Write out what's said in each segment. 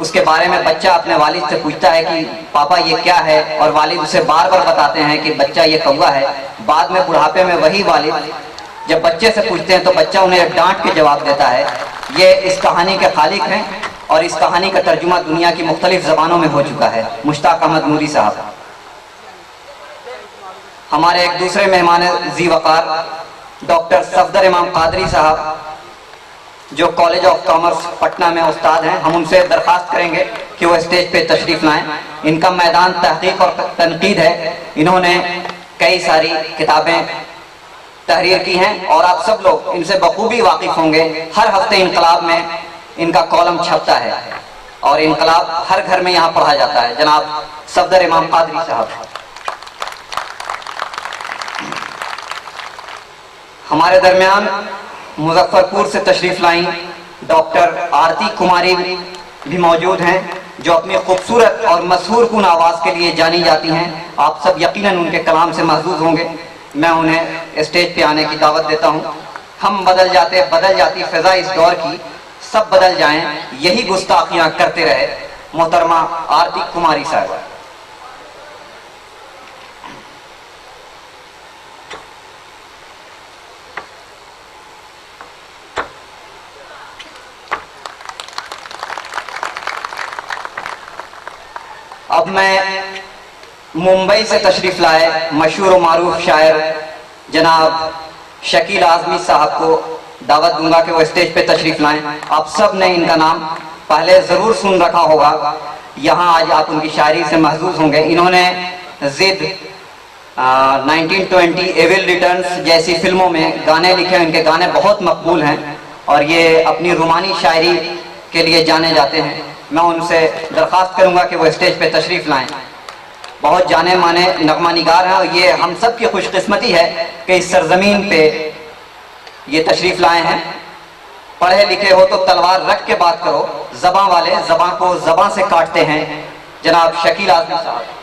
اس کے بارے میں بچہ اپنے والد سے پوچھتا ہے کہ پاپا یہ کیا ہے، اور والد اسے بار بار بتاتے ہیں کہ بچہ یہ کوا ہے۔ بعد میں بڑھاپے میں وہی والد جب بچے سے پوچھتے ہیں تو بچہ انہیں ڈانٹ کے جواب دیتا ہے۔ یہ اس کہانی کے خالق ہیں، اور اس کہانی کا ترجمہ دنیا کی مختلف زبانوں میں ہو چکا ہے، مشتاق احمد نوری صاحب۔ ہمارے ایک دوسرے مہمان ذی وقار ڈاکٹر صفدر امام قادری صاحب، جو کالج آف کامرس پٹنہ میں استاد ہیں، ہم ان سے درخواست کریں گے کہ وہ اسٹیج پہ تشریف لائیں۔ ان کا میدان تحقیق اور تنقید ہے، انہوں نے کئی ساری کتابیں تحریر کی ہیں، اور آپ سب لوگ ان سے بخوبی واقف ہوں گے۔ ہر ہفتے انقلاب میں ان کا کالم چھپتا ہے، اور انقلاب ہر گھر میں یہاں پڑھا جاتا ہے۔ جناب صفدر امام قادری صاحب۔ ہمارے درمیان مظفر پور سے تشریف لائیں ڈاکٹر آرتی کماری بھی موجود ہیں، جو اپنی خوبصورت اور مسحور کن آواز کے لیے جانی جاتی ہیں۔ آپ سب یقیناً ان کے کلام سے محظوظ ہوں گے۔ میں انہیں اسٹیج پہ آنے کی دعوت دیتا ہوں۔ ہم بدل جاتی فضا اس دور کی، سب بدل جائیں، یہی گستاخیاں کرتے رہے۔ محترمہ آرتی کماری صاحبہ۔ اب میں ممبئی سے تشریف لائے مشہور و معروف شاعر جناب شکیل اعظمی صاحب کو دعوت دوں گا کہ وہ اسٹیج پہ تشریف لائیں۔ آپ سب نے ان کا نام پہلے ضرور سن رکھا ہوگا، یہاں آج آپ ان کی شاعری سے محظوظ ہوں گے۔ انہوں نے ضد، 1920، ایول ریٹرنز جیسی فلموں میں گانے لکھے، ان کے گانے بہت مقبول ہیں، اور یہ اپنی رومانی شاعری کے لیے جانے جاتے ہیں۔ میں ان سے درخواست کروں گا کہ وہ اسٹیج پہ تشریف لائیں۔ بہت جانے مانے نغمہ نگار ہیں، اور یہ ہم سب کی خوش قسمتی ہے کہ اس سرزمین پہ یہ تشریف لائے ہیں۔ پڑھے لکھے ہو تو تلوار رکھ کے بات کرو، زباں والے زباں کو زباں سے کاٹتے ہیں۔ جناب شکیل اعظمی صاحب۔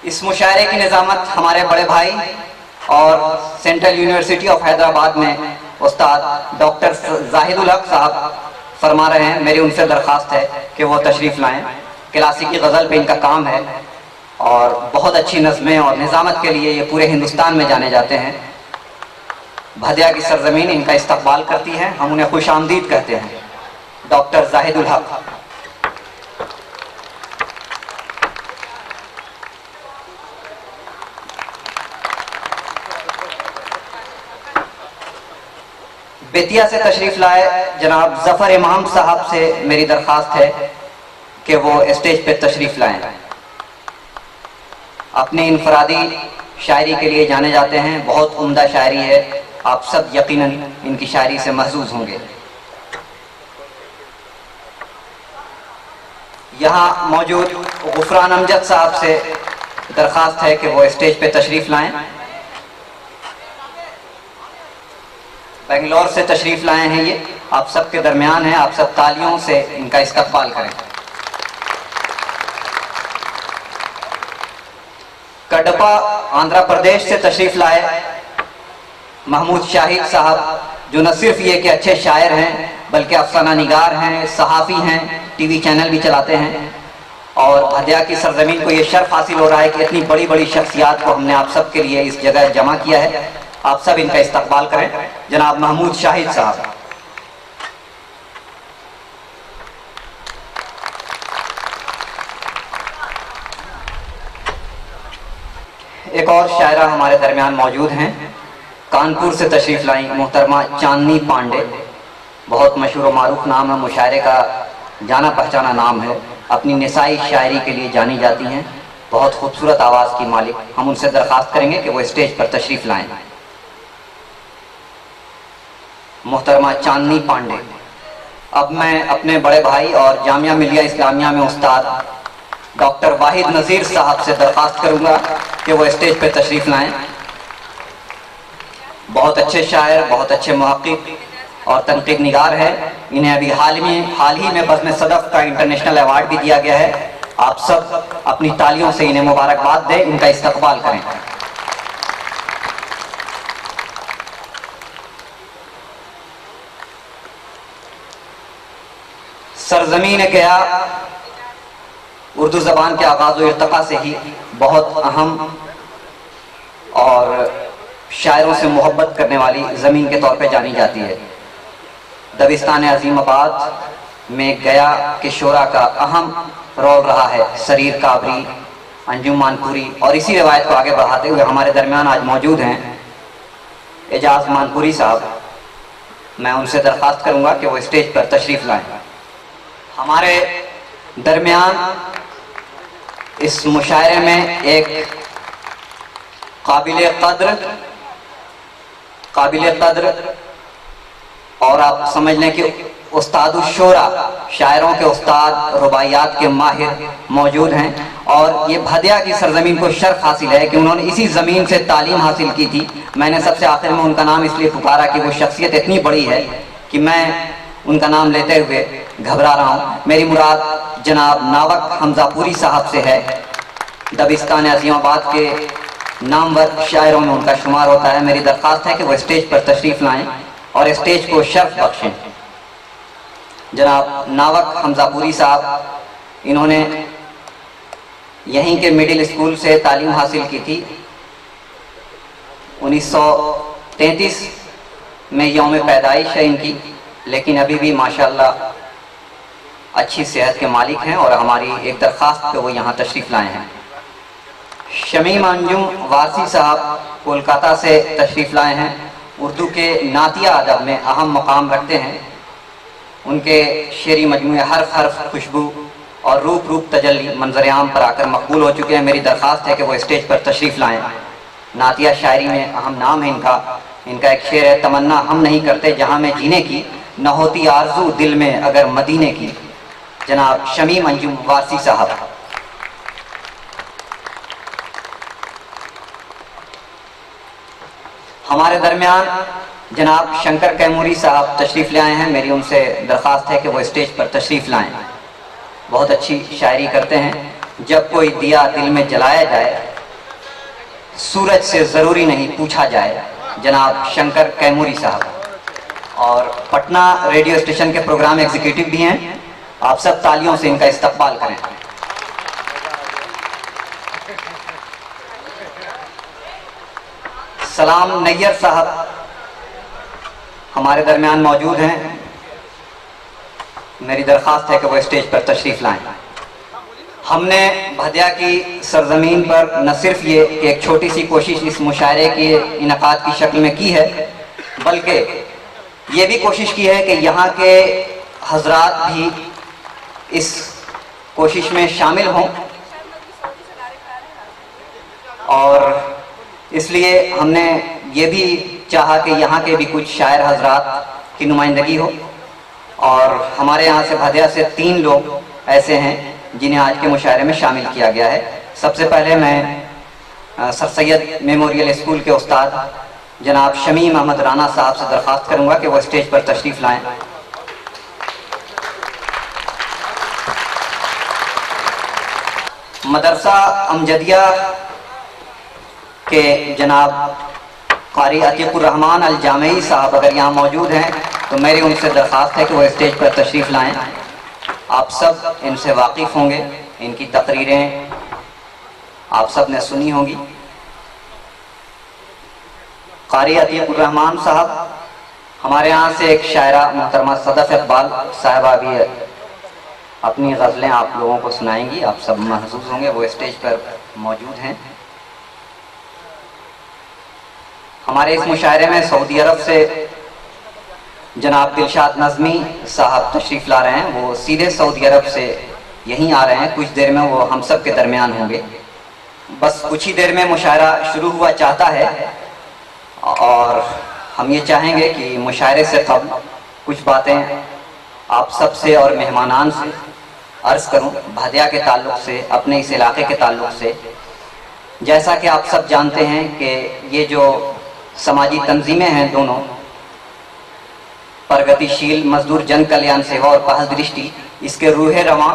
اس مشاعرے کی نظامت ہمارے بڑے بھائی اور سینٹرل یونیورسٹی آف حیدرآباد میں استاد ڈاکٹر زاہد الحق صاحب فرما رہے ہیں۔ میری ان سے درخواست ہے کہ وہ تشریف لائیں۔ کلاسیکی غزل پہ ان کا کام ہے، اور بہت اچھی نظمیں اور نظامت کے لیے یہ پورے ہندوستان میں جانے جاتے ہیں۔ بھدیا کی سرزمین ان کا استقبال کرتی ہے، ہم انہیں خوش آمدید کہتے ہیں۔ ڈاکٹر زاہد الحق۔ بیتیا سے تشریف لائے جناب ظفر امام صاحب سے میری درخواست ہے کہ وہ اسٹیج پہ تشریف لائیں۔ اپنی انفرادی شاعری کے لیے جانے جاتے ہیں، بہت عمدہ شاعری ہے، آپ سب یقیناً ان کی شاعری سے محظوظ ہوں گے۔ یہاں موجود غفران امجد صاحب سے درخواست ہے کہ وہ اسٹیج پہ تشریف لائیں۔ بنگلور سے تشریف لائے ہیں، یہ آپ سب کے درمیان ہیں، آپ سب تالیوں سے ان کا استقبال کریں۔ کڈپا آندھرا پردیش سے تشریف لائے محمود شاہد صاحب، جو نہ صرف یہ کہ اچھے شاعر ہیں بلکہ افسانہ نگار ہیں، صحافی ہیں، ٹی وی چینل بھی چلاتے ہیں، اور بھدیا کی سرزمین کو یہ شرف حاصل ہو رہا ہے کہ اتنی بڑی بڑی شخصیات کو ہم نے آپ سب کے لیے اس جگہ جمع کیا ہے۔ آپ سب ان کا استقبال کریں۔ جناب محمود شاہد صاحب۔ ایک اور شاعرہ ہمارے درمیان موجود ہیں، کانپور سے تشریف لائیں محترمہ چاندنی پانڈے۔ بہت مشہور و معروف نام ہے، مشاعرے کا جانا پہچانا نام ہے، اپنی نسائی شاعری کے لیے جانی جاتی ہیں، بہت خوبصورت آواز کی مالک۔ ہم ان سے درخواست کریں گے کہ وہ اسٹیج پر تشریف لائیں۔ محترمہ چاندنی پانڈے۔ اب میں اپنے بڑے بھائی اور جامعہ ملیہ اسلامیہ میں استاد ڈاکٹر واحد نذیر صاحب سے درخواست کروں گا کہ وہ اسٹیج پہ تشریف لائیں۔ بہت اچھے شاعر، بہت اچھے محقق اور تنقید نگار ہیں۔ انہیں ابھی حال ہی میں بزم صدف کا انٹرنیشنل ایوارڈ بھی دیا گیا ہے۔ آپ سب اپنی تالیوں سے انہیں مبارکباد دیں، ان کا استقبال کریں۔ سرزمین گیا اردو زبان کے آغاز و ارتقاء سے ہی بہت اہم اور شاعروں سے محبت کرنے والی زمین کے طور پہ جانی جاتی ہے۔ دبستان عظیم آباد میں گیا کے شعراء کا اہم رول رہا ہے۔ سریر کابری، انجم مانپوری، اور اسی روایت کو آگے بڑھاتے ہوئے ہمارے درمیان آج موجود ہیں اعجاز مانپوری صاحب۔ میں ان سے درخواست کروں گا کہ وہ اسٹیج پر تشریف لائیں۔ ہمارے درمیان اس مشاعرے میں ایک قابل قدر اور آپ سمجھ لیں کہ استاد الشعراء، شاعروں کے استاد، رباعیات کے ماہر موجود ہیں، اور یہ بھدیا کی سرزمین کو شرف حاصل ہے کہ انہوں نے اسی زمین سے تعلیم حاصل کی تھی۔ میں نے سب سے آخر میں ان کا نام اس لیے پکارا کہ وہ شخصیت اتنی بڑی ہے کہ میں ان کا نام لیتے ہوئے گھبرا رہا ہوں۔ میری مراد جناب ناوک حمزہ پوری صاحب سے ہے۔ دبستان عظیم آباد کے نامور شاعروں میں ان کا شمار ہوتا ہے۔ میری درخواست ہے کہ وہ اسٹیج پر تشریف لائیں اور اسٹیج کو شرف بخشیں۔ جناب ناوک حمزہ پوری صاحب، انہوں نے یہیں کے مڈل اسکول سے تعلیم حاصل کی تھی۔ 1933 میں یوم پیدائش ہے ان کی، لیکن ابھی بھی ماشاءاللہ اچھی صحت کے مالک ہیں، اور ہماری ایک درخواست پہ وہ یہاں تشریف لائے ہیں۔ شمیم انجم وارسی صاحب کولکاتہ سے تشریف لائے ہیں۔ اردو کے نعتیہ ادب میں اہم مقام رکھتے ہیں۔ ان کے شعری مجموعے حرف حرف خوشبو اور روپ روپ تجلی منظر عام پر آ کر مقبول ہو چکے ہیں۔ میری درخواست ہے کہ وہ اسٹیج پر تشریف لائیں۔ نعتیہ شاعری میں اہم نام ہے ان کا ایک شعر ہے: تمنا ہم نہیں کرتے جہاں میں جینے کی، نہ ہوتی آرزو دل میں اگر مدینے کی۔ جناب شمیم انجم وارسی صاحب۔ ہمارے درمیان جناب شنکر کیموری صاحب تشریف لے آئے ہیں۔ میری ان سے درخواست ہے کہ وہ اسٹیج پر تشریف لائیں۔ بہت اچھی شاعری کرتے ہیں۔ جب کوئی دیا دل میں جلایا جائے، سورج سے ضروری نہیں پوچھا جائے۔ جناب شنکر کیموری صاحب، اور پٹنہ ریڈیو اسٹیشن کے پروگرام ایگزیکٹو بھی ہیں۔ آپ سب تالیوں سے ان کا استقبال کریں۔ سلام نیر صاحب ہمارے درمیان موجود ہیں۔ میری درخواست ہے کہ وہ اسٹیج پر تشریف لائیں۔ ہم نے بھدیا کی سرزمین پر نہ صرف یہ کہ ایک چھوٹی سی کوشش اس مشاعرے کے انعقاد کی شکل میں کی ہے، بلکہ یہ بھی کوشش کی ہے کہ یہاں کے حضرات بھی اس کوشش میں شامل ہوں، اور اس لیے ہم نے یہ بھی چاہا کہ یہاں کے بھی کچھ شاعر حضرات کی نمائندگی ہو، اور ہمارے یہاں سے بھدیا سے 3 لوگ ایسے ہیں جنہیں آج کے مشاعرے میں شامل کیا گیا ہے۔ سب سے پہلے میں سر سید میموریل اسکول کے استاد جناب شمیم احمد رانا صاحب سے درخواست کروں گا کہ وہ اسٹیج پر تشریف لائیں۔ مدرسہ امجدیہ کے جناب قاری عتیق الرحمن الجامعی صاحب اگر یہاں موجود ہیں تو میری ان سے درخواست ہے کہ وہ اسٹیج پر تشریف لائیں۔ آپ سب ان سے واقف ہوں گے، ان کی تقریریں آپ سب نے سنی ہوں گی۔ قاری عتیق الرحمن صاحب، ہمارے یہاں سے ایک شاعرہ محترمہ صدف اقبال صاحبہ بھی اپنی غزلیں آپ لوگوں کو سنائیں گی، آپ سب محظوظ ہوں گے، وہ اسٹیج پر موجود ہیں۔ ہمارے اس مشاعرے میں سعودی عرب سے جناب دلشاد نظمی صاحب تشریف لا رہے ہیں۔ وہ سیدھے سعودی عرب سے یہیں آ رہے ہیں، کچھ دیر میں وہ ہم سب کے درمیان ہوں گے۔ بس کچھ ہی دیر میں مشاعرہ شروع ہوا چاہتا ہے، اور ہم یہ چاہیں گے کہ مشاعرے سے قبل کچھ باتیں آپ سب سے اور مہمانان سے عرض کروں بھدیا کے تعلق سے، اپنے اس علاقے کے تعلق سے۔ جیسا کہ آپ سب جانتے ہیں کہ یہ جو سماجی تنظیمیں ہیں دونوں، پرگتی شیل مزدور جن کلیان سیوا اور پہل درشٹی، اس کے روح رواں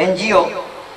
NGO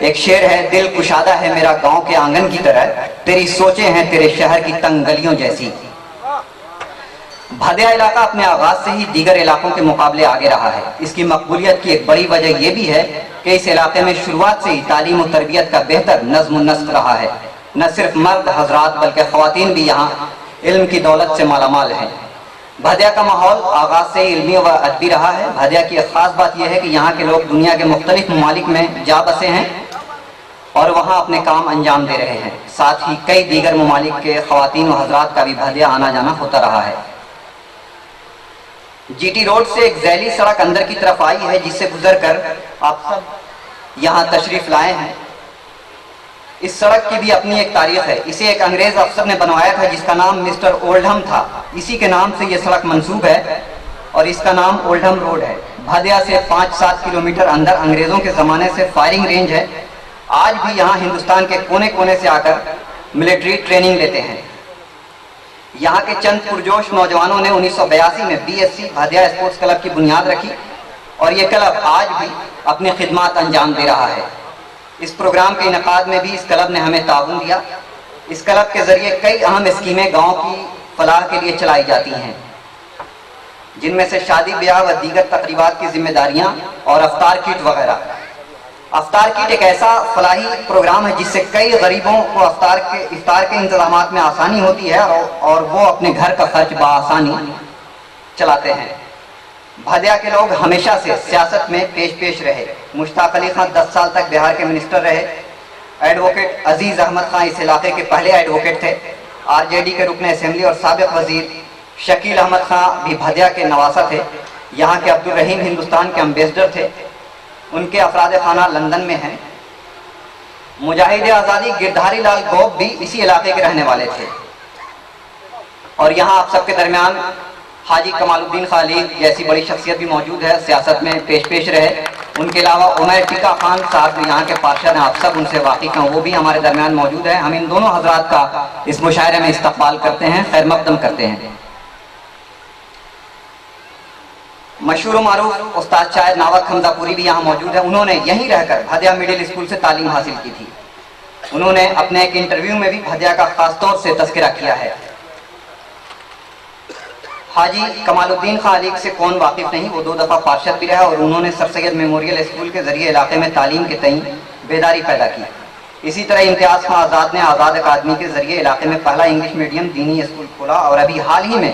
ایک شعر ہے، دل کشادہ ہے میرا گاؤں کے آنگن کی طرح، تیری سوچیں ہیں تیرے شہر کی تنگ گلیوں جیسی۔ بھدیا علاقہ اپنے آغاز سے ہی دیگر علاقوں کے مقابلے آگے رہا ہے۔ اس کی مقبولیت کی ایک بڑی وجہ یہ بھی ہے کہ اس علاقے میں شروعات سے ہی تعلیم و تربیت کا بہتر نظم و نسق رہا ہے۔ نہ صرف مرد حضرات بلکہ خواتین بھی یہاں علم کی دولت سے مالا مال ہیں۔ بھدیا کا ماحول آغاز سے علمی و ادبی رہا ہے۔ بھدیا کی ایک خاص بات یہ ہے کہ یہاں کے لوگ دنیا کے مختلف ممالک میں جا بسے ہیں اور وہاں اپنے کام انجام دے رہے ہیں۔ ساتھ ہی کئی دیگر ممالک کے خواتین و حضرات کا بھی بھدیا آنا جانا ہوتا رہا ہے۔ جی ٹی روڈ سے ایک ذیلی سڑک اندر کی طرف آئی ہے جس سے گزر کر آپ سب یہاں تشریف لائے ہیں۔ اس سڑک کی بھی اپنی ایک تاریخ ہے۔ اسے ایک انگریز افسر نے بنوایا تھا جس کا نام مسٹر اولڈہم تھا۔ اسی کے نام سے یہ سڑک منسوب ہے اور اس کا نام اولڈہم روڈ ہے۔ بھدیا سے 5-7 کلومیٹر اندر انگریزوں کے زمانے سے فائرنگ رینج ہے۔ آج بھی یہاں ہندوستان کے کونے کونے سے آ کر ملٹری ٹریننگ لیتے ہیں۔ یہاں کے چند پرجوش نوجوانوں نے 1982 میں BSc بھدیا اسپورٹس کلب کی بنیاد رکھی اور یہ کلب آج بھی اپنی خدمات انجام دے رہا ہے۔ اس پروگرام کے انعقاد میں بھی اس کلب نے ہمیں تعاون دیا۔ اس کلب کے ذریعے کئی اہم اسکیمیں گاؤں کی فلاح کے لیے چلائی جاتی ہیں، جن میں سے شادی بیاہ و دیگر تقریبات کی ذمہ داریاں اور افطار کیٹ وغیرہ۔ افطار کیٹ ایک ایسا فلاحی پروگرام ہے جس سے کئی غریبوں کو افطار کے انتظامات میں آسانی ہوتی ہے اور وہ اپنے گھر کا خرچ بآسانی چلاتے ہیں۔ بھدیا کے لوگ ہمیشہ سے سیاست میں پیش رہے۔ مشتاق علی خان 10 سال تک بہار کے منسٹر رہے۔ ایڈوکیٹ عزیز احمد خان اس علاقے کے پہلے ایڈوکیٹ تھے۔ RJD کے رکن اسمبلی اور سابق وزیر شکیل احمد خان بھی بھدیا کے نواسہ تھے۔ یہاں کے عبدالرحیم ہندوستان کے امبیسڈر تھے۔ ان کے افراد خانہ لندن میں ہیں۔ مجاہد آزادی گردھاری لال گوپ بھی اسی علاقے کے رہنے والے تھے۔ اور یہاں آپ سب کے درمیان حاجی کمال الدین خان جیسی بڑی شخصیت بھی موجود ہے، سیاست میں پیش رہے۔ ان کے علاوہ عمیر ٹکا خان صاحب جو یہاں کے پارشد ہیں، آپ سب ان سے واقف ہیں، وہ بھی ہمارے درمیان موجود ہیں۔ ہم ان دونوں حضرات کا اس مشاعرے میں استقبال کرتے ہیں، خیر مقدم کرتے ہیں۔ مشہور و معروف استاد شاعر ناوک حمزہ پوری بھی یہاں موجود ہیں۔ انہوں نے یہیں رہ کر بھدیا مڈل اسکول سے تعلیم حاصل کی تھی۔ انہوں نے اپنے ایک انٹرویو میں بھی بھدیا کا خاص طور سے تذکرہ کیا ہے۔ حاجی کمال الدین خان علی سے کون واقف نہیں، وہ 2 دفعہ پارشد بھی رہا اور انہوں نے سر سید میموریل اسکول کے ذریعے علاقے میں تعلیم کے تئیں بیداری پیدا کی۔ اسی طرح امتیاز خان آزاد نے آزاد اکادمی کے ذریعے علاقے میں پہلا انگلش میڈیم دینی اسکول کھولا اور ابھی حال ہی میں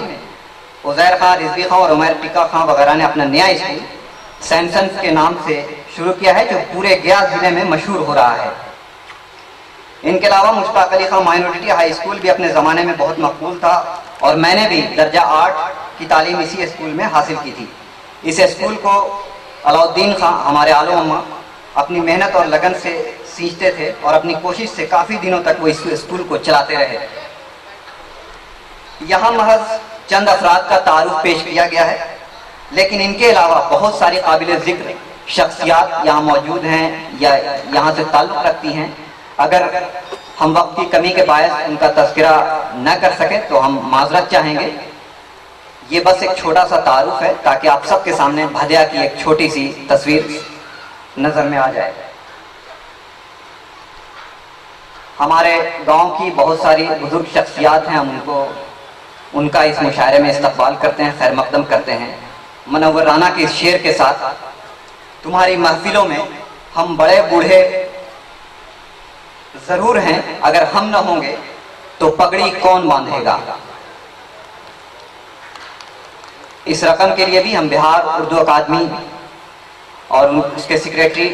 عزیر خان، رضوی خان اور عمیر ٹکا خان وغیرہ نے اپنا نیا اسکول سینسنس کے نام سے شروع کیا ہے جو پورے گیا ضلع میں مشہور ہو رہا ہے۔ ان کے علاوہ Mushtaq Ali Khan minority high school بھی اپنے زمانے میں بہت مقبول تھا اور میں نے بھی درجہ 8 کی تعلیم اسی اسکول میں حاصل کی تھی۔ اس اسکول کو علاؤالدین خان ہمارے آلو اماں اپنی محنت اور لگن سے سینچتے تھے اور اپنی کوشش سے کافی دنوں تک وہ اس اسکول کو چلاتے رہے۔ یہاں محض چند افراد کا تعارف پیش کیا گیا ہے، لیکن ان کے علاوہ بہت ساری قابل ذکر شخصیات یہاں موجود ہیں یا یہاں سے تعلق رکھتی ہیں۔ اگر ہم وقت کی کمی کے باعث ان کا تذکرہ نہ کر سکیں تو ہم معذرت چاہیں گے۔ یہ بس ایک چھوٹا سا تعارف ہے تاکہ آپ سب کے سامنے بھدیا کی ایک چھوٹی سی تصویر نظر میں آ جائے۔ ہمارے گاؤں کی بہت ساری بزرگ شخصیات ہیں، ہم ان کا اس مشاعرے میں استقبال کرتے ہیں، خیر مقدم کرتے ہیں منور رانا کے اس شعر کے ساتھ۔ تمہاری محفلوں میں ہم بڑے بوڑھے ضرور ہیں، اگر ہم نہ ہوں گے تو پگڑی کون باندھے گا۔ اس رقم کے لیے بھی ہم بہار اردو اکادمی اور اس کے سیکریٹری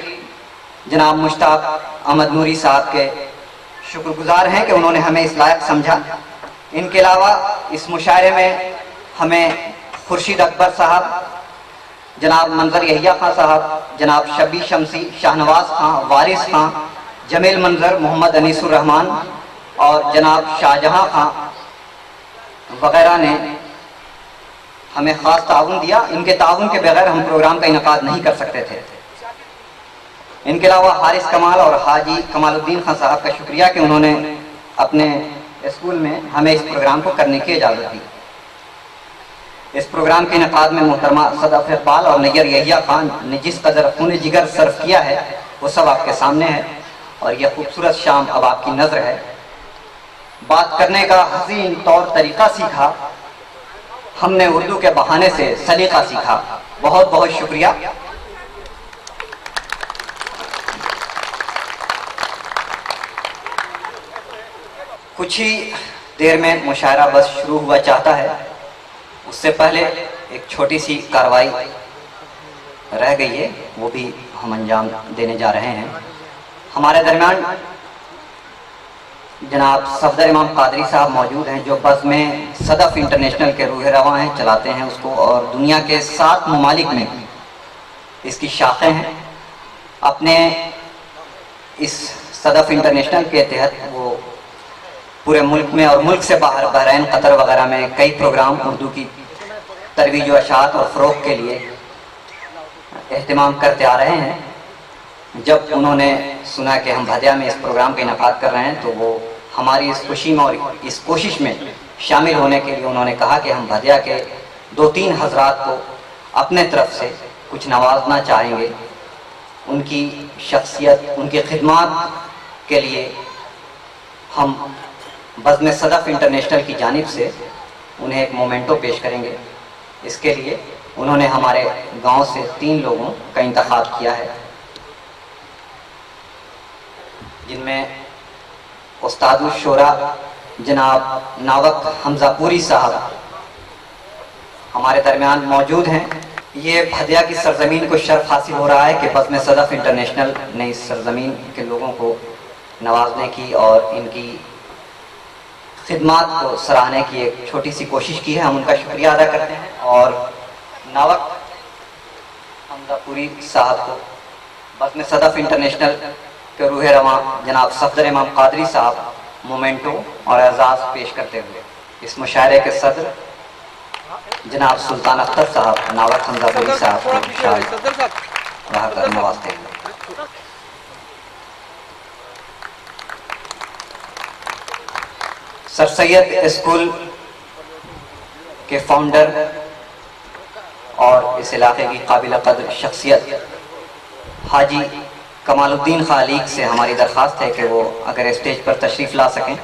جناب مشتاق احمد نوری صاحب کے شکر گزار ہیں کہ انہوں نے ہمیں اس لائق سمجھا۔ ان کے علاوہ اس مشاعرے میں ہمیں خورشید اکبر صاحب، جناب منظر یحییٰ خان صاحب، جناب شبی شمسی، شاہنواز خان، وارث خان، جمیل منظر، محمد انیس الرحمان اور جناب شاہجہاں خان وغیرہ نے ہمیں خاص تعاون دیا۔ ان کے تعاون کے بغیر ہم پروگرام کا انعقاد نہیں کر سکتے تھے۔ ان کے علاوہ حارث کمال اور حاجی کمال الدین خان صاحب کا شکریہ کہ انہوں نے اپنے اسکول میں ہمیں اس پروگرام کو کرنے کی اجازت دی۔ اس پروگرام کے انعقاد میں محترمہ صدف اقبال اور نیر یحییٰ خان نے جس قدر خون جگر صرف کیا ہے وہ سب آپ کے سامنے ہے۔ اور یہ خوبصورت شام اب آپ کی نظر ہے. بات کرنے کا حسین طور طریقہ سیکھا، ہم نے اردو کے بہانے سے سلیقہ سیکھا. بہت بہت شکریہ. کچھ ہی دیر میں مشاعرہ بس شروع ہوا چاہتا ہے. اس سے پہلے ایک چھوٹی سی کارروائی رہ گئی ہے، وہ بھی ہم انجام دینے جا رہے ہیں. ہمارے درمیان جناب صفدر امام قادری صاحب موجود ہیں، جو بزم صدف انٹرنیشنل کے روح رواں ہیں، چلاتے ہیں اس کو، اور دنیا کے 7 ممالک میں اس کی شاخیں ہیں. اپنے اس صدف انٹرنیشنل کے تحت وہ پورے ملک میں اور ملک سے باہر بحرین، قطر وغیرہ میں کئی پروگرام اردو کی ترویج و اشاعت اور فروغ کے لیے اہتمام کرتے آ رہے ہیں. جب انہوں نے سنا کہ ہم بھدیا میں اس پروگرام کا انعقاد کر رہے ہیں تو وہ ہماری اس خوشی میں اور اس کوشش میں شامل ہونے کے لیے انہوں نے کہا کہ ہم بھدیا کے 2-3 حضرات کو اپنے طرف سے کچھ نوازنا چاہیں گے. ان کی شخصیت، ان کی خدمات کے لیے ہم بزم صدف انٹرنیشنل کی جانب سے انہیں ایک مومنٹو پیش کریں گے. اس کے لیے انہوں نے ہمارے گاؤں سے 3 لوگوں کا انتخاب کیا ہے، جن میں استاد الشورا جناب ناوک حمزہ پوری صاحب ہمارے درمیان موجود ہیں. یہ بھدیا کی سرزمین کو شرف حاصل ہو رہا ہے کہ بزم صدف انٹرنیشنل نے اس سرزمین کے لوگوں کو نوازنے کی اور ان کی خدمات کو سراہنے کی ایک چھوٹی سی کوشش کی ہے. ہم ان کا شکریہ ادا کرتے ہیں. اور ناوک حمزہ پوری صاحب کو بزم صدف انٹرنیشنل کے روح رواں جناب صفدر امام قادری صاحب مومنٹو اور اعزاز پیش کرتے ہوئے اس مشاعرے کے صدر جناب سلطان اختر صاحب ناوک حمزہ پوری صاحب کو رہا کر نوازتے ہیں. سر سید اسکول کے فاؤنڈر اور اس علاقے کی قابل قدر شخصیت حاجی کمال الدین خالق سے ہماری درخواست ہے کہ وہ اگر اسٹیج پر تشریف لا سکیں.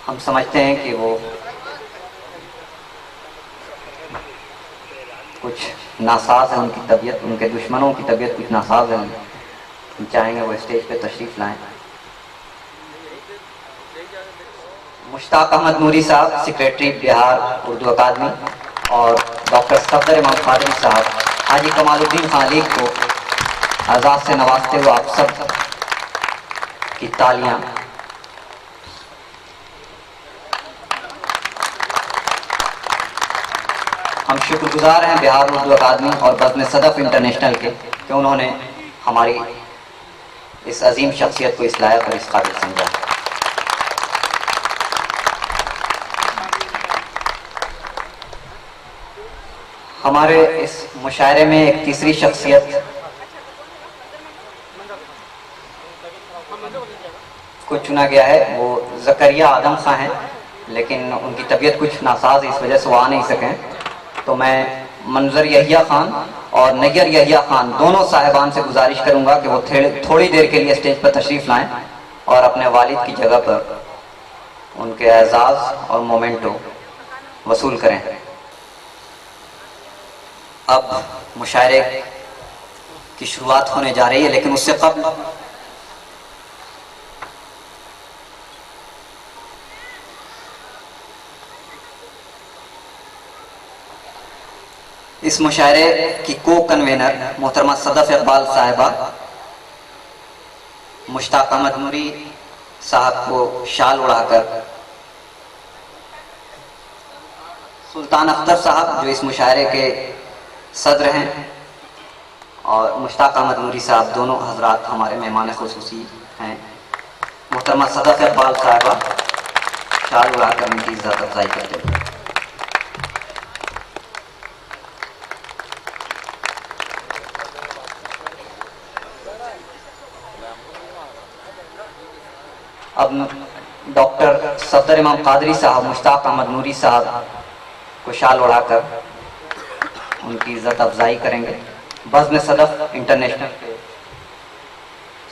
ہم سمجھتے ہیں کہ وہ کچھ ناساز ہے، ان کی طبیعت، ان کے دشمنوں کی طبیعت کچھ ناساز ہے. ہم چاہیں گے وہ اسٹیج پہ تشریف لائیں. مشتاق احمد نوری صاحب سیکریٹری بہار اردو اکادمی اور ڈاکٹر صفدر امام قادری صاحب حاجی کمال الدین خالق کو اعزاز سے نوازتے ہوئے آپ سب کی تالیاں. ہم شکر گزار ہیں بہار اردو اکادمی اور بزم صدف انٹرنیشنل کے کہ انہوں نے ہماری اس عظیم شخصیت کو اس لائق اور اس قابل سمجھا. ہمارے اس مشاعرے میں ایک تیسری شخصیت کو چنا گیا ہے. وہ زکریا آدم خان ہیں، لیکن ان کی طبیعت کچھ ناساز ہے، اس وجہ سے وہ آ نہیں سکیں. تو میں منظر یحییٰ خان اور نیر یحییٰ خان دونوں صاحبان سے گزارش کروں گا کہ وہ تھوڑی دیر کے لیے اسٹیج پر تشریف لائیں اور اپنے والد کی جگہ پر ان کے اعزاز اور مومنٹو وصول کریں. اب مشاعرے کی شروعات ہونے جا رہی ہے، لیکن اس سے قبل اس مشاعرے کی کو کنوینر محترمہ صدف اقبال صاحبہ مشتاق احمد نوری صاحب کو شال اڑا کر، سلطان اختر صاحب جو اس مشاعرے کے صدر ہیں اور مشتاق احمد نوری صاحب دونوں حضرات ہمارے مہمان خصوصی ہیں، محترمہ صدف اقبال صاحبہ شال اڑا کر ان کی عزت افزائی کرتے ہیں. اب ڈاکٹر صفدر امام قادری صاحب مشتاق احمد نوری صاحب کو شال اڑا کر ان کی عزت افزائی کریں گے. بزم صدف انٹرنیشنل کے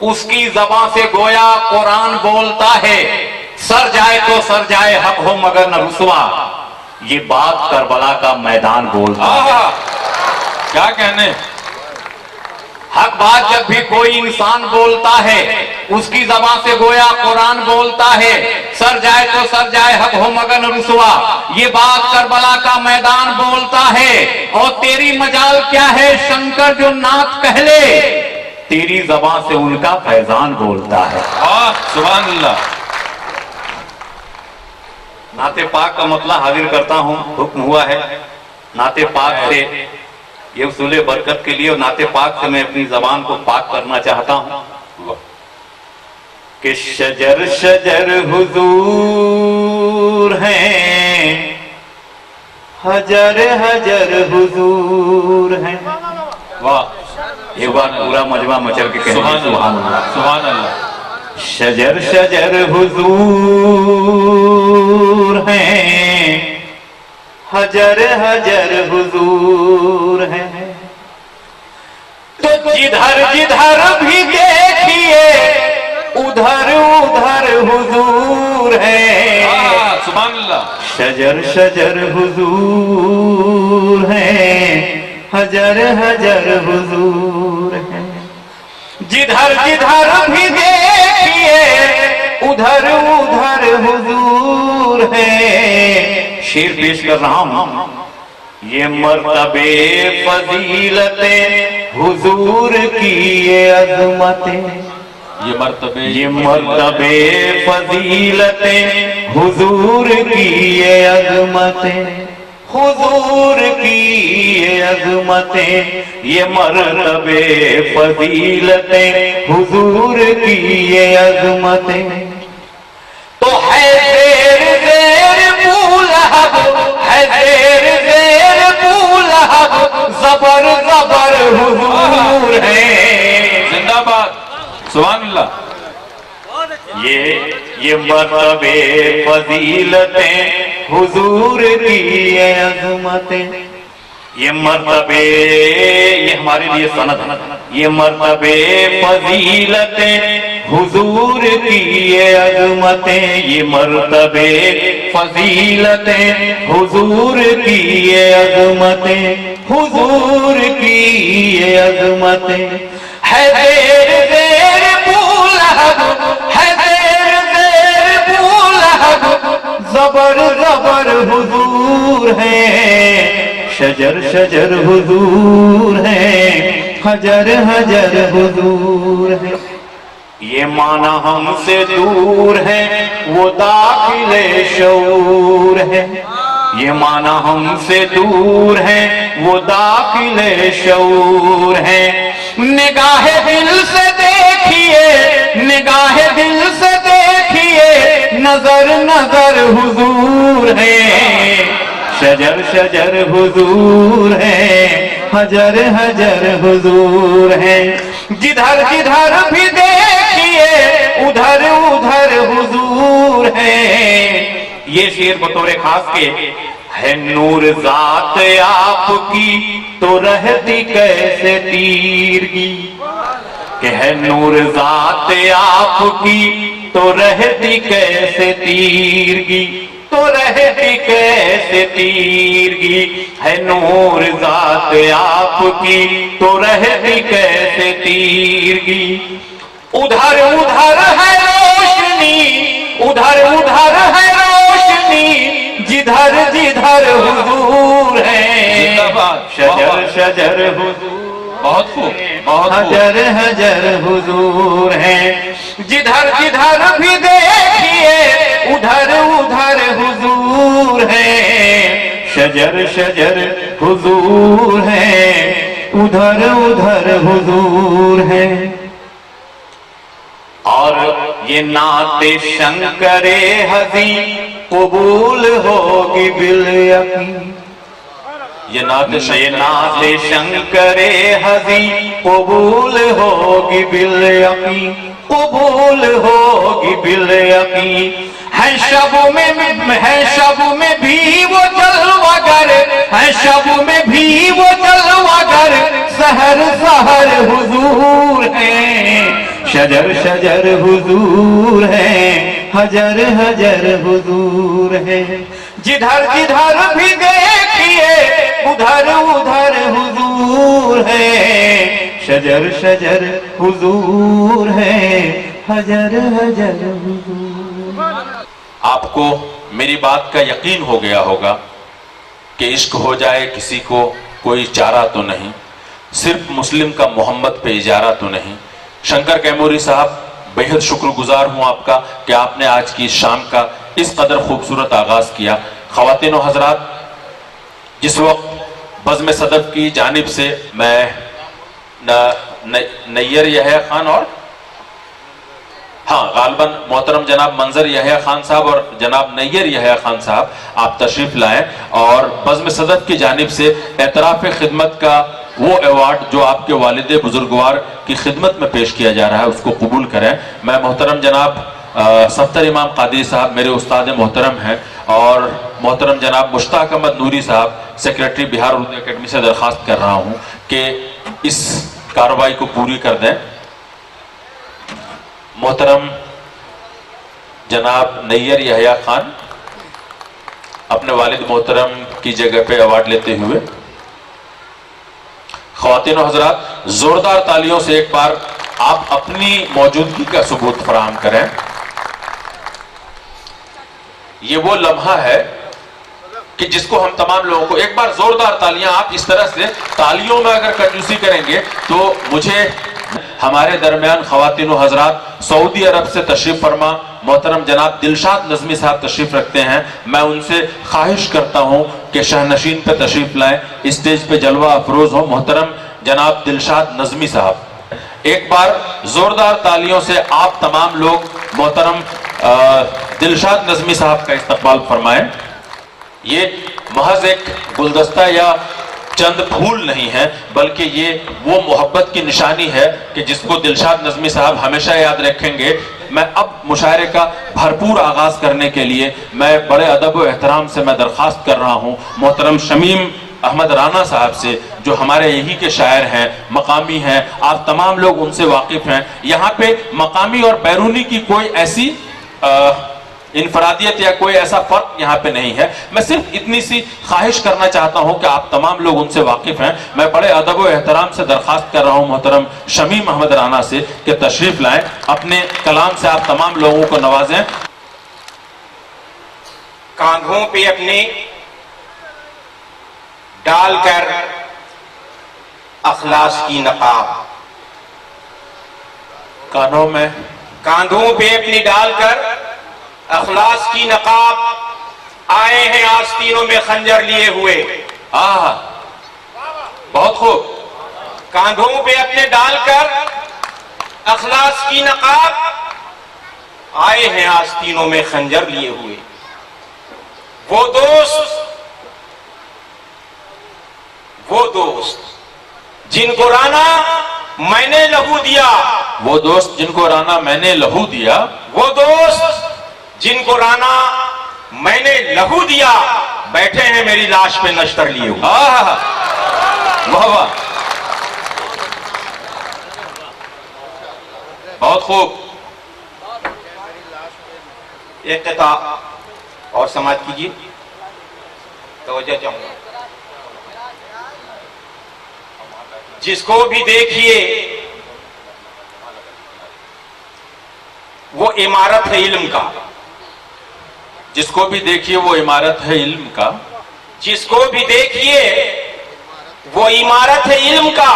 اس کی زبان سے گویا قرآن بولتا ہے. سر جائے تو سر جائے حق ہو مگر نہ رسوا، یہ بات کربلا کا میدان بولتا ہے. آہا، کیا کہنے. حق بات جب بھی کوئی انسان بولتا ہے اس کی زبان سے گویا قرآن بولتا ہے. سر جائے تو سر جائے حق ہو مگر نہ رسوا، یہ بات کربلا کا میدان بولتا ہے. اور تیری مجال کیا ہے شنکر جو نعت کہہ لے، تیری زبان سے ان کا فیضان بولتا ہے. سبحان اللہ. نعت پاک کا مطلب حاضر کرتا ہوں. حکم ہوا ہے نعت پاک سے یہ اصول برکت کے لیے، اور نعت پاک سے میں اپنی زبان کو پاک کرنا چاہتا ہوں کہ شجر شجر حضور ہیں، حجر حجر حضور ہیں. واہ، ایک بار پورا مجمع مچل کے کہنے سبحان سبحان اللہ. اللہ، سبحان اللہ. شجر شجر حضور ہیں، حجر حجر حضور ہیں. تو جدھر جدھر بھی دیکھیے ادھر ادھر حضور ہیں. سبحان اللہ. شجر شجر حضور ہیں، حجر حجر حضور ہیں. جدھر جدھر بھی دیکھیے ادھر ادھر حضور ہیں. شعر پیش کر رہا ہوں. یہ مرتبے فضیلتیں حضور کی یہ عظمتیں، یہ مرتبے فضیلتیں حضور کی یہ عظمتیں، حضور کی یہ عظمتیں، یہ مرتبے فضیلتیں حضور کی یہ عظمتیں. تو ہے زیر زیر بولہب، ہے زیر زیر بولہب، زبر زبر حضور ہیں. زندہ باد. سبحان اللہ. یہ مرتبے فضیلتیں حضور کی یہ عظمتیں، یہ مرتبے، یہ ہمارے لیے سند ہے. یہ مرتبے فضیلتیں حضور کی یہ عظمتیں، یہ مرتبے فضیلتیں حضور کی یہ عظمتیں، حضور کی یہ عظمتیں. ہے زیر زیر بولہب، ہے زیر زیر بولہب، زبر زبر حضور ہیں. شجر شجر حضور ہیں، حجر حجر حضور ہیں. یہ معنی ہم سے دور ہے وہ داخل شعور ہے. یہ معنی ہم سے دور ہے وہ داخل شعور ہے. نگاہ دل سے دیکھیے، نگاہ دل سے دیکھیے، نظر نظر حضور ہے. شجر شجر حضور ہیں، حجر حجر حضور ہیں. جدھر جدھر بھی دیکھیے ادھر ادھر حضور ہیں. یہ شعر بطور خاص کے ہے نور ذات آپ کی تو رہتی کیسے تیرگی، کہ ہے نور ذات آپ کی تو رہتی کیسے تیرگی، تو رہتی کیسے تیرگی. ہے نور ذات آپ کی تو رہتی کیسے تیرگی. ادھر ادھر ہے روشنی، ادھر ادھر ہے روشنی، جدھر جدھر حضور ہیں. شجر شجر حضور، بہت خوب، بہت خوب. حجر حجر حضور ہیں. جدھر جدھر بھی دیکھیے ادھر ادھر حضور ہیں. شجر شجر حضور ہیں، ادھر ادھر حضور ہیں. اور یہ نعت شنکر حضی قبول ہوگی بالیقین. یہ نعت شنکر حضی قبول ہوگی بالیقین، قبول ہوگی بالیقین. ہے شب میں بھی وہ جلوگر، ہے شب میں بھی وہ جلوگر، سحر سحر حضور ہیں. شجر شجر حضور ہے، حجر حجر حضور ہے، جدھر جدھر بھی دیکھیے ادھر ادھر حضور ہے، شجر شجر حضور ہے، حجر حجر حضور۔ آپ کو میری بات کا یقین ہو گیا ہوگا کہ عشق ہو جائے کسی کو کوئی چارہ تو نہیں، صرف مسلم کا محمد پہ اجارہ تو نہیں۔ شنکر کیموری صاحب، بہت شکر گزار ہوں آپ کا کہ آپ نے آج کی شام کا اس قدر خوبصورت آغاز کیا۔ خواتین و حضرات، جس وقت بزم صدف کی جانب سے میں نیر یحییٰ خان اور غالباً محترم جناب منظر یحییٰ خان صاحب اور جناب نیر یحییٰ خان صاحب آپ تشریف لائیں، اور بزم صدف کی جانب سے اعتراف خدمت کا وہ ایوارڈ جو آپ کے والد بزرگوار کی خدمت میں پیش کیا جا رہا ہے اس کو قبول کریں۔ میں محترم جناب صفدر امام قادری صاحب میرے استاد محترم ہیں، اور محترم جناب مشتاق احمد نوری صاحب سیکریٹری بہار اردو اکیڈمی سے درخواست کر رہا ہوں کہ اس کارروائی کو پوری کر دیں۔ محترم جناب نیر یحییٰ خان اپنے والد محترم کی جگہ پہ ایوارڈ لیتے ہوئے۔ خواتین و حضرات، زوردار تالیوں سے ایک بار آپ اپنی موجودگی کا ثبوت فراہم کریں۔ یہ وہ لمحہ ہے کہ جس کو ہم تمام لوگوں کو ایک بار زوردار تالیاں، آپ اس طرح سے تالیوں میں اگر کنجوسی کریں گے تو مجھے ہمارے درمیان خواتین و حضرات سعودی عرب سے تشریف فرما محترم جناب دلشاد نظمی صاحب تشریف رکھتے ہیں۔ میں ان سے خواہش کرتا ہوں کہ شہنشین پہ تشریف لائیں، اسٹیج پہ جلوہ افروز ہو محترم جناب دلشاد نظمی صاحب۔ ایک بار زوردار تالیوں سے آپ تمام لوگ محترم دلشاد نظمی صاحب کا استقبال فرمائیں۔ یہ محض ایک گلدستہ یا چند پھول نہیں ہے، بلکہ یہ وہ محبت کی نشانی ہے کہ جس کو دلشاد نظمی صاحب ہمیشہ یاد رکھیں گے۔ میں اب مشاعرے کا بھرپور آغاز کرنے کے لیے میں بڑے ادب و احترام سے میں درخواست کر رہا ہوں محترم شمیم احمد رانا صاحب سے، جو ہمارے یہی کے شاعر ہیں، مقامی ہیں، آپ تمام لوگ ان سے واقف ہیں۔ یہاں پہ مقامی اور بیرونی کی کوئی ایسی انفرادیت یا کوئی ایسا فرق یہاں پہ نہیں ہے۔ میں صرف اتنی سی خواہش کرنا چاہتا ہوں کہ آپ تمام لوگ ان سے واقف ہیں۔ میں بڑے ادب و احترام سے درخواست کر رہا ہوں محترم شمیم احمد رانا سے کہ تشریف لائیں، اپنے کلام سے آپ تمام لوگوں کو نوازیں۔ کاندھوں پہ اپنے ڈال کر اخلاص کی نقاب، کانوں میں کاندھوں پہ اپنی ڈال کر اخلاص کی نقاب، آئے ہیں آستینوں میں خنجر لیے ہوئے۔ بہت خوب۔ کاندھوں پہ اپنے ڈال کر اخلاص کی نقاب، آئے ہیں آستینوں میں خنجر لیے ہوئے۔ وہ دوست جن کو رانا میں نے لہو دیا، وہ دوست جن کو رانا میں نے لہو دیا، وہ دوست جن کو رانا میں نے لہو دیا، بیٹھے ہیں میری لاش پہ نشتر لیے ہوئے۔ واہ واہ، بہت خوب۔ ایک قطعہ اور سماعت کیجیے، توجہ چاہوں گا۔ جس کو بھی دیکھیے وہ عمارت ہے علم کا، جس کو بھی دیکھیے وہ عمارت ہے علم کا، جس کو بھی دیکھیے وہ عمارت ہے علم کا،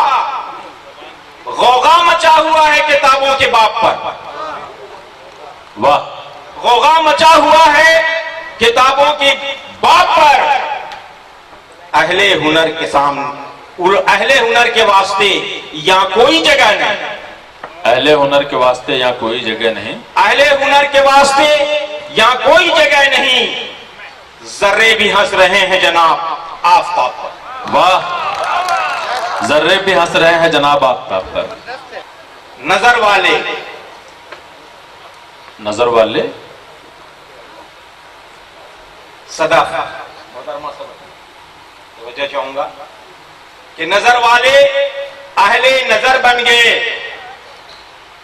غوغا مچا ہوا ہے کتابوں کے باپ پر، واہ، غوغا مچا ہوا ہے کتابوں کے باپ پر، اہل ہنر کے سامنے، اہل ہنر کے واسطے یہاں کوئی جگہ نہیں، اہل ہنر کے واسطے یہاں کوئی جگہ نہیں، اہل ہنر کے واسطے یہاں کوئی جگہ نہیں، ذرے بھی ہنس رہے ہیں جناب آفتاب پر، واہ، ذرے بھی ہنس رہے ہیں جناب آفتاب پر۔ نظر والے، نظر والے، صدف، توجہ چاہوں گا کہ نظر والے اہل نظر بن گئے،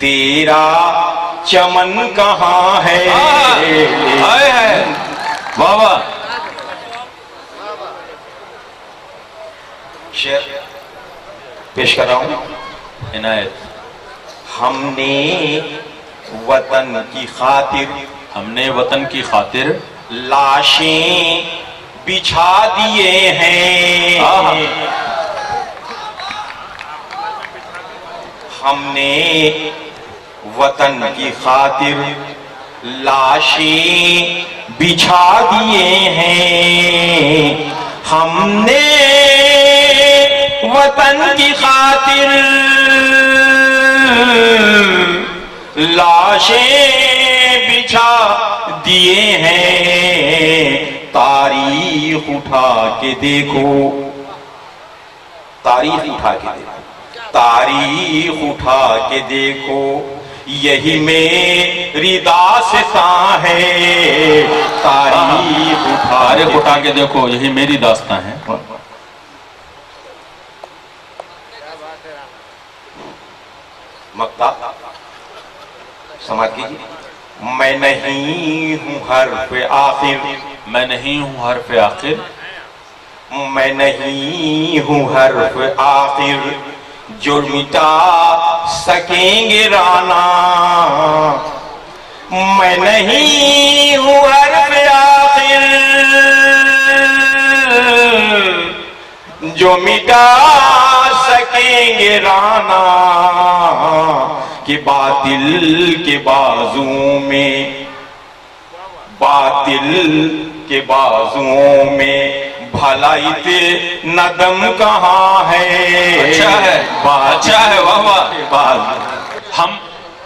تیرا چمن کہاں ہے. آئے ہے واہ واہ. شعر پیش کر رہا ہوں. عنایت. ہم نے وطن کی خاطر ہم نے وطن کی خاطر لاشیں بچھا دیے ہیں. ہم نے وطن کی خاطر لاشیں بچھا دیے ہیں. ہم نے وطن کی خاطر لاشیں بچھا دیے ہیں. تاریخ اٹھا کے دیکھو, تاریخ اٹھا کے دیکھو, تاریخ اٹھا کے دیکھو, یہی میری داستان ہے. تاریخ اٹھا کے دیکھو, یہی میری داستان ہے. مقطع سماعت کیجیے. میں نہیں ہوں حرف آخر, میں نہیں ہوں حرف آخر, میں نہیں ہوں حرف آخر, جو مٹا سکیں گے رانا. میں نہیں ہوں حرف آخر, جو مٹا سکیں گے رانا. کہ باطل کے بازو میں, باطل کے بازو میں بھلائی ندم کہاں ہے. اچھا ہے, اچھا ہے, واہ واہ. ہم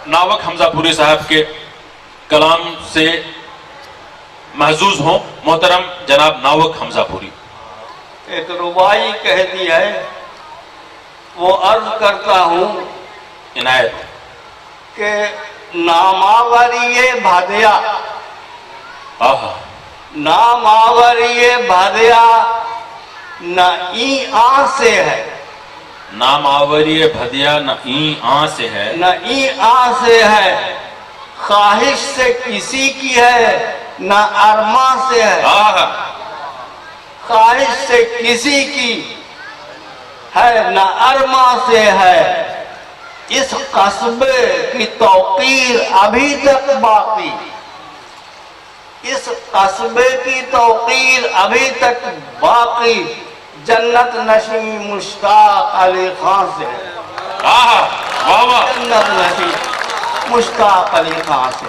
ناوک حمزہ پوری صاحب کے کلام سے محظوظ ہوں. محترم جناب ناوک حمزہ پوری. ایک ربائی کہہ دی ہے, وہ عرض کرتا ہوں عنایت. کہ ناماوری بھادیا, آہا, ناماوری بھادیا نہ ای آ سے ہے, نام آوری بھدیا نہ این آن سے ہے, نہ ای آ سے ہے. خواہش سے کسی کی ہے نہ ارما سے ہے. آہا, خواہش سے کسی کی ہے نہ ارما سے ہے. اس قصبے کی توقیر ابھی تک باقی, اس قصبے کی توقیر ابھی تک باقی. جنت نشیں مشتاق علی خان سے, آہا, واہ واہ. جنت نشیں مشتاق علی خان سے.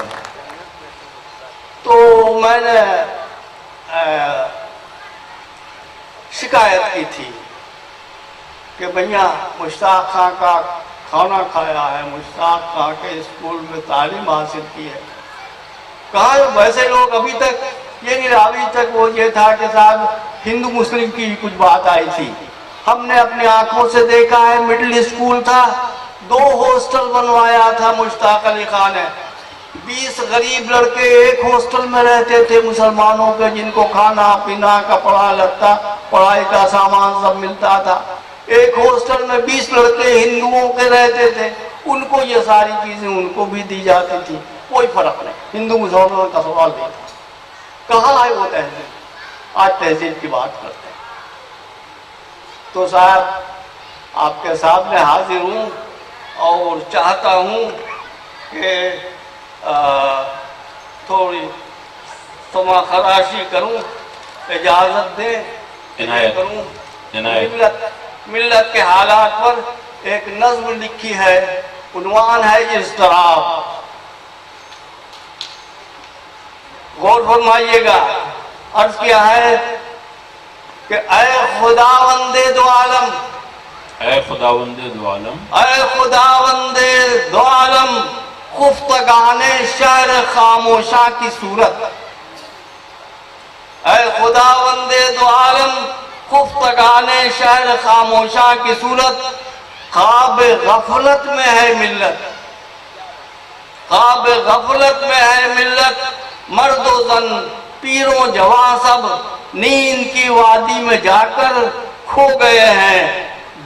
تو میں نے شکایت کی تھی کہ بھیا مشتاق خان کا کھانا کھایا ہے, مشتاق خان کے اسکول میں تعلیم حاصل کی ہے. کہاں ویسے لوگ ابھی تک یہ نہیں, ابھی تک وہ یہ تھا کہ صاحب ہندو مسلم کی کچھ بات آئی تھی. ہم نے اپنی آنکھوں سے دیکھا ہے, مڈل اسکول تھا, 2 ہاسٹل بنوایا تھا مشتاق علی خان نے. 20 غریب لڑکے ایک ہاسٹل میں رہتے تھے مسلمانوں کے, جن کو کھانا پینا کپڑا لتا پڑھائی کا سامان سب ملتا تھا. ایک ہاسٹل میں 20 لڑکے ہندوؤں کے رہتے تھے, ان کو یہ ساری چیزیں ان کو بھی دی جاتی تھی. کوئی فرق نہیں, ہندو مسلمان کا سوال نہیں تھا. کہاں ہے وہ تہذیب؟ آج تہذیب کی بات کرتے ہیں. تو صاحب آپ کے سامنے حاضر ہوں اور چاہتا ہوں کہ تھوڑی سما خراشی کروں, اجازت دیں کروں. ملت کے حالات پر ایک نظم لکھی ہے, عنوان ہے اضطراب. غور فرمائیے گا. عرض کیا ہے کہ اے خداوند دو عالم, اے خداوند دو عالم, اے خداوند دو عالم, خفتگان شہر خاموشاں کی صورت. اے خداوند دو عالم, خفتگان شہر خاموشاں کی صورت. خواب غفلت میں ہے ملت, خواب غفلت میں ہے ملت. مرد و زن پیر و جوان سب نیند کی وادی میں جا کر کھو گئے ہیں.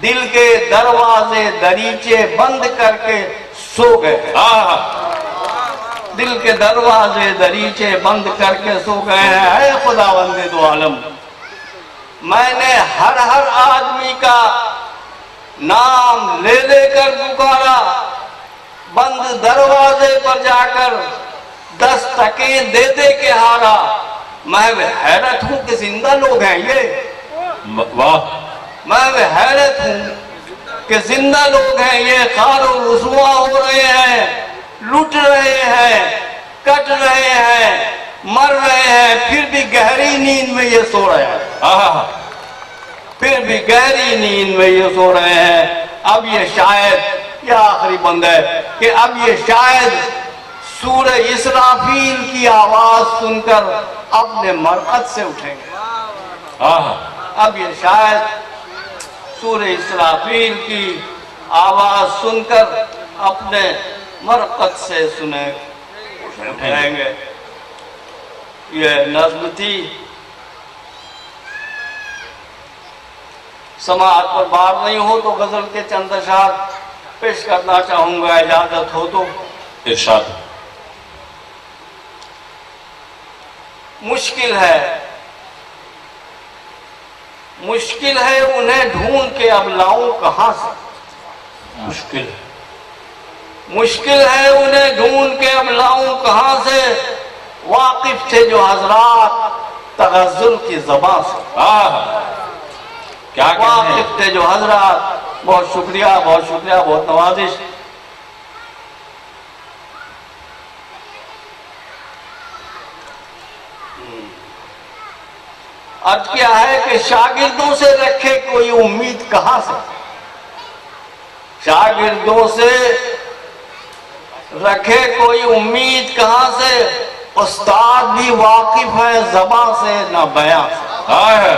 دل کے دروازے دریچے بند کر کے سو گئے، آہا دل کے دروازے دریچے بند کر کے سو گئے ہیں۔ اے خداوند دو عالم، میں نے ہر آدمی کا نام لے لے کر پکارا، بند دروازے پر جا کر 10 ٹکے دے دے کے ہارا۔ میں حیرت ہوں کہ زندہ لوگ ہیں یہ، واہ میں حیرت ہوں کہ زندہ لوگ ہیں یہ، خوار و رسوا ہو رہے ہیں، لٹ رہے ہیں، کٹ رہے ہیں، مر رہے ہیں، پھر بھی گہری نیند میں یہ سو رہے ہیں، آہا پھر بھی گہری نیند میں یہ سو رہے ہیں۔ اب یہ شاید، یہ آخری بند ہے، کہ اب یہ شاید سورہ اسرافیل کی آواز سن کر اپنے مرقد سے اٹھیں گے۔ آہا اب یہ شاید سورہ اسرافیل کی آواز سن کر اپنے مرقد سے اٹھیں گے۔ یہ نظم تھی، سماعت پر بار نہیں ہو تو غزل کے چند اشعار پیش کرنا چاہوں گا، اجازت ہو تو۔ ارشاد مشکل ہے انہیں ڈھونڈ کے اب لاؤں کہاں سے، مشکل ہے مشکل ہے انہیں ڈھونڈ کے اب لاؤں کہاں سے، واقف تھے جو حضرات تغزل کی زبان سے، آہا کیا کہتے ہیں واقف تھے جو حضرات۔ بہت شکریہ، بہت شکریہ، بہت نوازش۔ عرض کیا ہے کہ شاگردوں سے رکھے کوئی امید کہاں سے، شاگردوں سے رکھے کوئی امید کہاں سے، استاد بھی واقف ہے زبان سے نہ بیان سے، آہا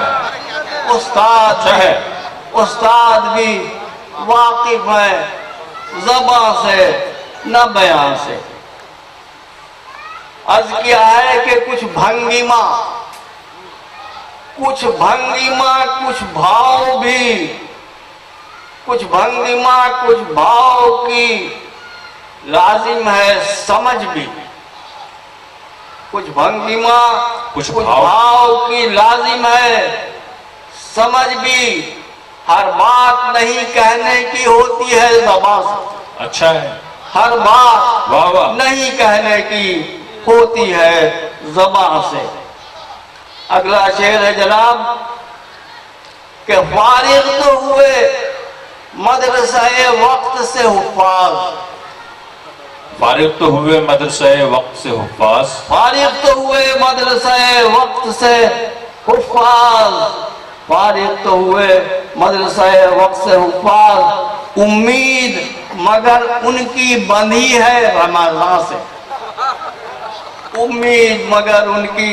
استاد بھی واقف ہے زبان سے نہ بیان سے۔ عرض کیا ہے کہ کچھ بھنگیما، کچھ بھاؤ بھی، کچھ بھنگیما کچھ بھاؤ کی لازم ہے سمجھ بھی، کچھ بھنگیما کچھ کچھ بھاؤ بھاؤ کی لازم ہے سمجھ بھی، ہر بات نہیں کہنے کی ہوتی ہے زبان سے، اچھا ہے ہر بات واہ واہ نہیں کہنے کی ہوتی ہے زبان سے۔ اگلا شعر ہے جناب کہ فارغ تو ہوئے مدرسہ وقت سے حفاظ، فارغ تو ہوئے مدرسہ وقت سے حفاظ، فارغ تو ہوئے مدرسہ وقت سے حفاظ، فارغ تو ہوئے مدرسہ وقت سے حفاظ، امید مگر ان کی بندھی ہے رمضان سے، امید مگر ان کی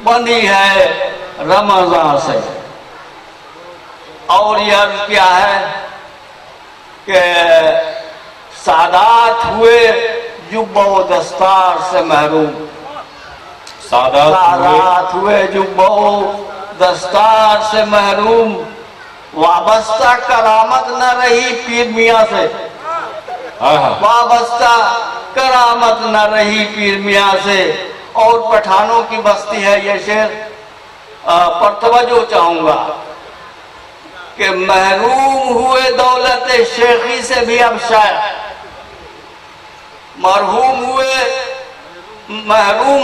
بندھی ہے رمضان سے۔ اور یہ عرض کیا ہے کہ سادات ہوئے جبہ و دستار سے محروم، سادات ہوئے جبہ و دستار سے محروم، وابستہ کرامت نہ رہی پیر میاں سے، آہا وابستہ کرامت نہ رہی پیر میاں سے۔ اور پٹھانوں کی بستی ہے یہ شعر پر توجہ چاہوں گا کہ محروم ہوئے دولت شیخی سے بھی اب شاید، محروم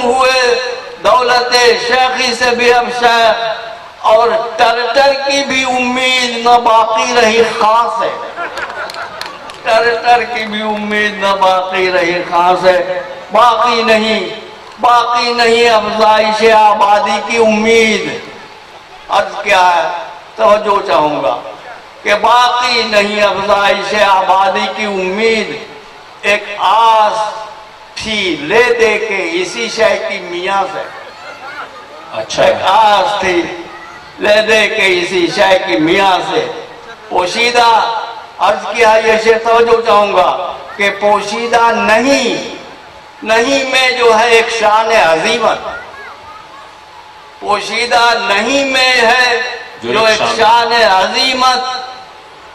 ہوئے دولت شیخی سے بھی اب شاید، اور ٹرٹر کی بھی امید نہ باقی رہی خاص ہے، ٹرٹر کی بھی امید نہ باقی رہی خاص ہے، باقی نہیں افزائش آبادی کی امید۔ عرض کیا ہے توجہ چاہوں گا کہ باقی نہیں افزائش آبادی کی امید، ایک آس تھی لے دے کے اسی شے کی میاں سے، اچھا ایک آس تھی لے دے کے اسی شے کی میاں سے، پوشیدہ۔ عرض کیا یہ شعر توجہ چاہوں گا کہ پوشیدہ نہیں میں جو ہے ایک شان عظیمت، پوشیدہ نہیں میں ہے جو ایک شان عظیمت،